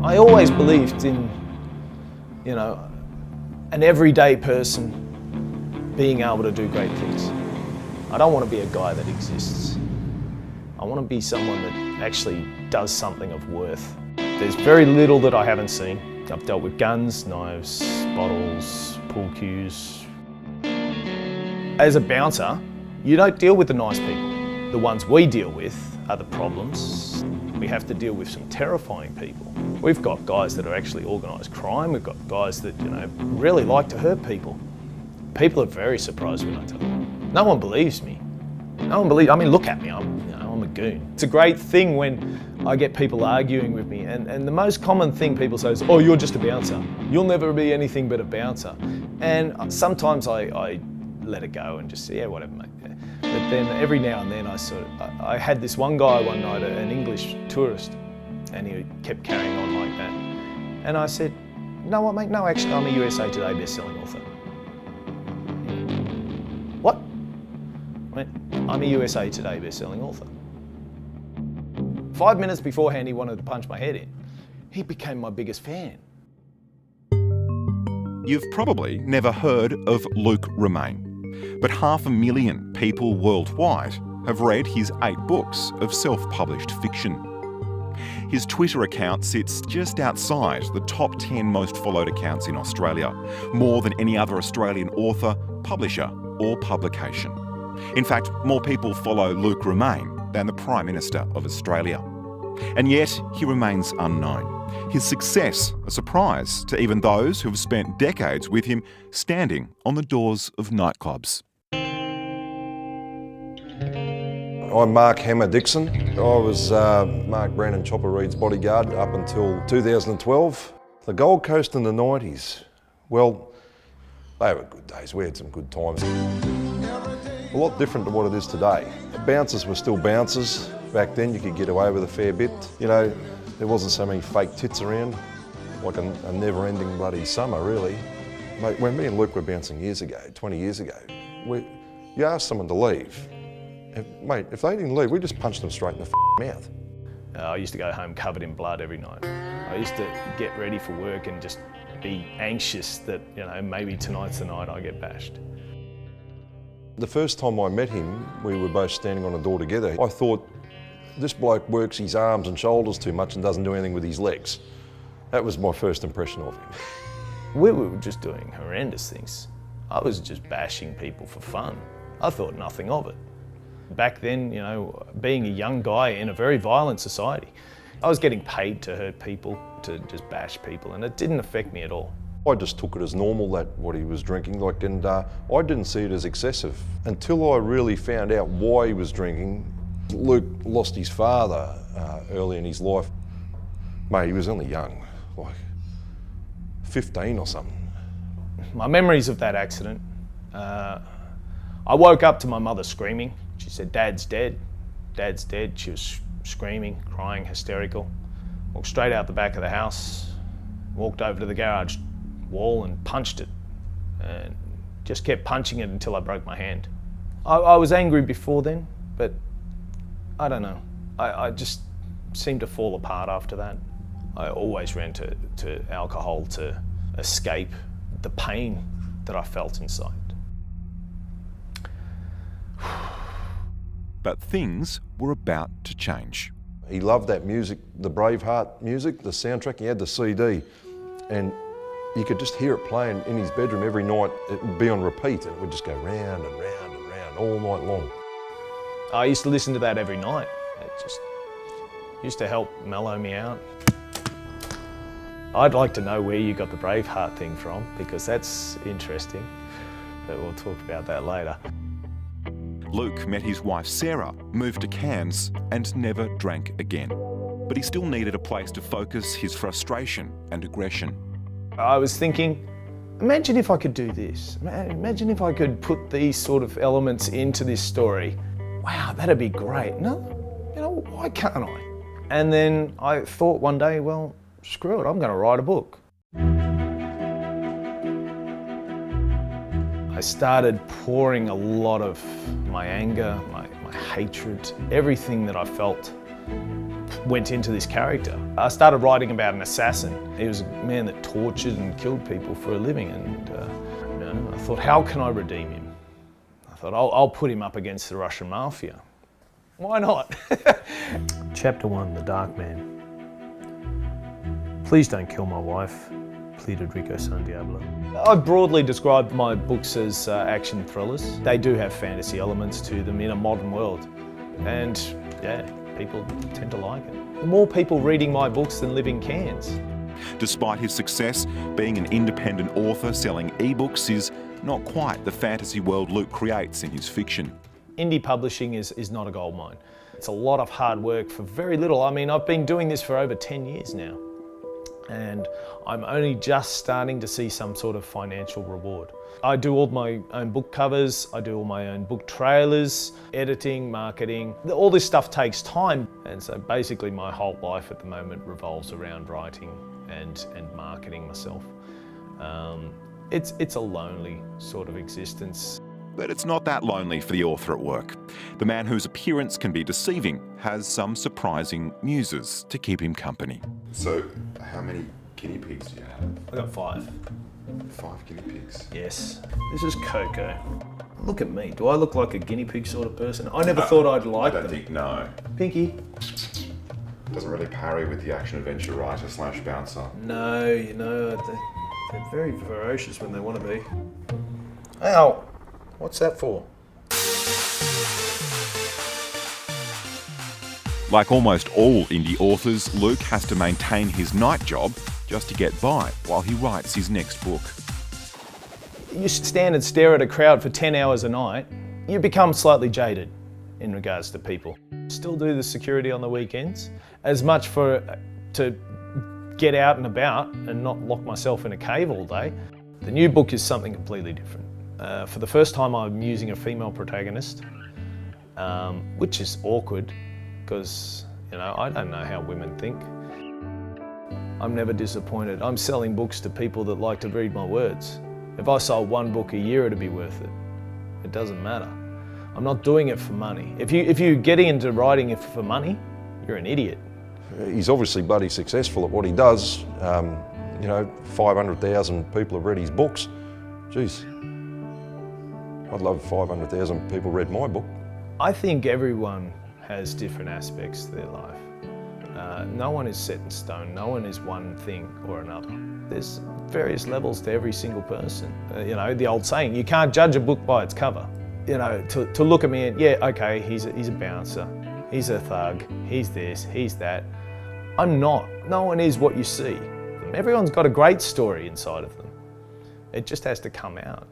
I always believed in, an everyday person being able to do great things. I don't want to be a guy that exists. I want to be someone that actually does something of worth. There's very little that I haven't seen. I've dealt with guns, knives, bottles, pool cues. As a bouncer, you don't deal with the nice people. The ones we deal with are the problems. We have to deal with some terrifying people. We've got guys that are actually organised crime. We've got guys that, really like to hurt people. People are very surprised when I tell them. No one believes me. No one believes, look at me, I'm a goon. It's a great thing when I get people arguing with me, and the most common thing people say is, oh, you're just a bouncer. You'll never be anything but a bouncer. And sometimes I let it go and just say, yeah, whatever, mate. Yeah. But then every now and then I had this one guy one night, an English tourist, and he kept carrying on like that. And I said, you know what, mate? No, actually, I'm a USA Today best-selling author. What? I'm a USA Today best-selling author. 5 minutes beforehand, he wanted to punch my head in. He became my biggest fan. You've probably never heard of Luke Romyn, but 500,000 people worldwide have read his 8 books of self-published fiction. His Twitter account sits just outside the top 10 most followed accounts in Australia, more than any other Australian author, publisher or publication. In fact, more people follow Luke Romyn than the Prime Minister of Australia. And yet, he remains unknown. His success a surprise to even those who have spent decades with him standing on the doors of nightclubs. I'm Mark Hammer Dixon. I was Mark Brandon Chopper Reed's bodyguard up until 2012. The Gold Coast in the 90s, well, they were good days. We had some good times. A lot different to what it is today. Bouncers were still bouncers. Back then you could get away with a fair bit. There wasn't so many fake tits around, like a never-ending bloody summer, really. Mate, when me and Luke were bouncing 20 years ago, you asked someone to leave. If they didn't leave, we just punched them straight in the mouth. I used to go home covered in blood every night. I used to get ready for work and just be anxious that, maybe tonight's the night I get bashed. The first time I met him, we were both standing on a door together. I thought, this bloke works his arms and shoulders too much and doesn't do anything with his legs. That was my first impression of him. We were just doing horrendous things. I was just bashing people for fun. I thought nothing of it. Back then, being a young guy in a very violent society, I was getting paid to hurt people, to just bash people, and it didn't affect me at all. I just took it as normal, what he was drinking, and I didn't see it as excessive. Until I really found out why he was drinking. Luke lost his father early in his life. Mate, he was only young, like 15 or something. My memories of that accident, I woke up to my mother screaming. She said, "Dad's dead, Dad's dead." She was screaming, crying, hysterical. Walked straight out the back of the house, walked over to the garage wall and punched it. And just kept punching it until I broke my hand. I was angry before then, but I don't know. I just seemed to fall apart after that. I always ran to alcohol to escape the pain that I felt inside. But things were about to change. He loved that music, the Braveheart music, the soundtrack. He had the CD, and you could just hear it playing in his bedroom every night. It would be on repeat, and it would just go round and round and round all night long. I used to listen to that every night. It just used to help mellow me out. I'd like to know where you got the Braveheart thing from, because that's interesting, but we'll talk about that later. Luke met his wife Sarah, moved to Cairns and never drank again. But he still needed a place to focus his frustration and aggression. I was thinking, imagine if I could do this. Imagine if I could put these sort of elements into this story. Wow, that'd be great. No, why can't I? And then I thought one day, well, screw it, I'm going to write a book. I started pouring a lot of my anger, my hatred, everything that I felt went into this character. I started writing about an assassin. He was a man that tortured and killed people for a living, and I thought, how can I redeem him? I thought, I'll put him up against the Russian mafia. Why not? Chapter 1, The Dark Man. Please don't kill my wife, pleaded Rico San Diablo. I broadly described my books as action thrillers. They do have fantasy elements to them in a modern world. And yeah, people tend to like it. More people reading my books than live in cans. Despite his success, being an independent author selling ebooks is not quite the fantasy world Luke creates in his fiction. Indie publishing is not a gold mine. It's a lot of hard work for very little. I mean, I've been doing this for over 10 years now, and I'm only just starting to see some sort of financial reward. I do all my own book covers, I do all my own book trailers, editing, marketing. All this stuff takes time, and so basically my whole life at the moment revolves around writing and marketing myself. It's a lonely sort of existence. But it's not that lonely for the author at work. The man whose appearance can be deceiving has some surprising muses to keep him company. So, how many guinea pigs do you have? I got 5. 5 guinea pigs? Yes. This is Coco. Look at me. Do I look like a guinea pig sort of person? I never thought I'd like them. I don't think, no. Pinky. Doesn't really parry with the action-adventure writer / bouncer. No, you know, they're very ferocious when they want to be. Ow! What's that for? Like almost all indie authors, Luke has to maintain his night job just to get by while he writes his next book. You stand and stare at a crowd for 10 hours a night, you become slightly jaded in regards to people. Still do the security on the weekends, as much to get out and about and not lock myself in a cave all day. The new book is something completely different. For the first time I'm using a female protagonist, which is awkward because, you know, I don't know how women think. I'm never disappointed. I'm selling books to people that like to read my words. If I sold 1 book a year, it'd be worth it. It doesn't matter. I'm not doing it for money. If you're getting into writing it for money, you're an idiot. He's obviously bloody successful at what he does. 500,000 people have read his books. Jeez, I'd love 500,000 people read my book. I think everyone has different aspects to their life. No one is set in stone. No one is one thing or another. There's various levels to every single person. The old saying, you can't judge a book by its cover. To look at me and, yeah, okay, he's a bouncer, he's a thug, he's this, he's that. I'm not. No one is what you see. Everyone's got a great story inside of them. It just has to come out.